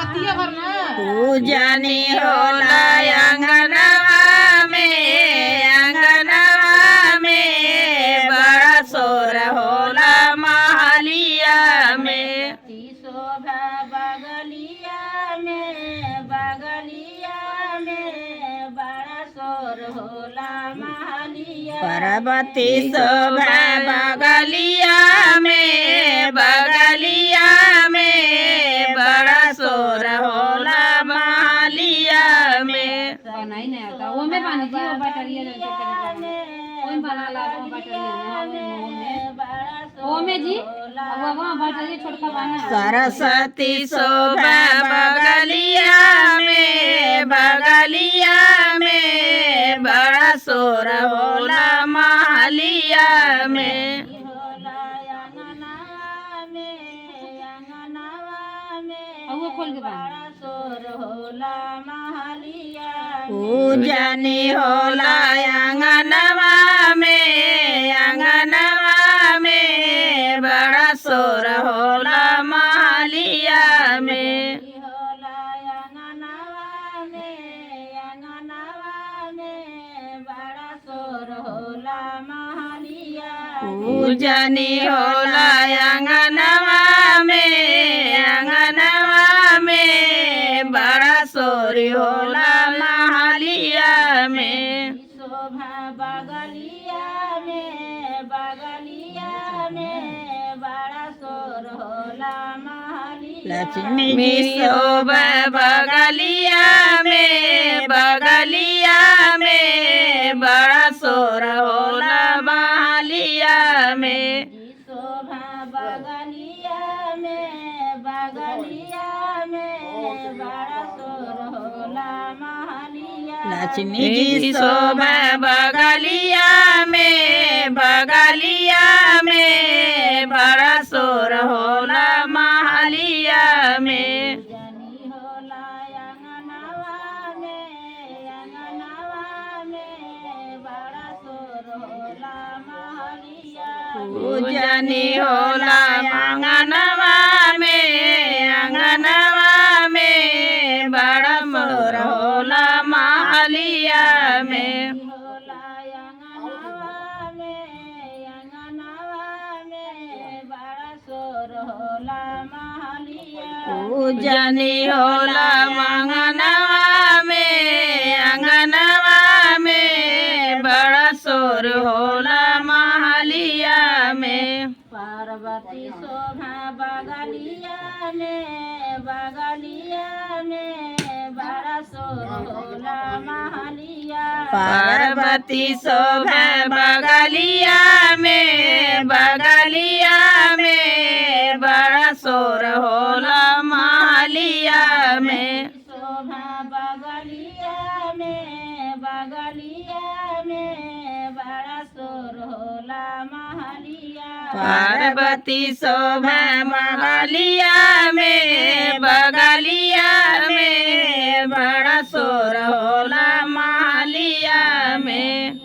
पूजनी होला अंगनवा में बड़ा शोर होला महलिया में। शोभा बगलिया में बड़ा शोर होला महलिया। पार्वती शोभा बगलिया में बड़ा शोर होला महलिया में। नहीं नहीं आता वो में पानी जी वो बैटरिया जो कोई बना ला वो बैटरिया वो में जी वो बैटरिया छोटका बना। सरस्वती शोभा बगलिया में बड़ा शोर होला महलिया में। वो खोल के बड़ा शोर होला महलिया। पूजनी होला अंगनवा में बड़ा शोर होला महलिया में। बड़ा शोर होला महलिया। पूजनी होला अंगनवा में बड़ा शोर होला महलिया में। शोभा बगलिया में बड़ा शोर होला महलिया। लक्ष्मी जी शोभा बगलिया में बड़ा शोर होला महलिया में। शोभा बगलिया में बड़ा शोर होला महलिया। लक्ष्मी जी शोभा बगलिया में बड़ा शोर होला महलिया में। पूजनी होला अंगनवा में बड़ा शोर होला महलिया। पूजनी होला अंगनवा में बड़ा शोर होला महलिया में। होला अंगनवा में बड़ा शोर होला महलिया। पूजनी होला अंगनवा में बड़ा शोर होला महलिया में। पार्वती शोभा बगलिया में बड़ा शोर होला महलिया। पार्वती शोभा बगलिया में बड़ा शोर होला महलिया में। शोभा बगलिया में बड़ा शोर होला महलिया। पार्वती शोभा बगलिया में बड़ा शोर होला महलिया में।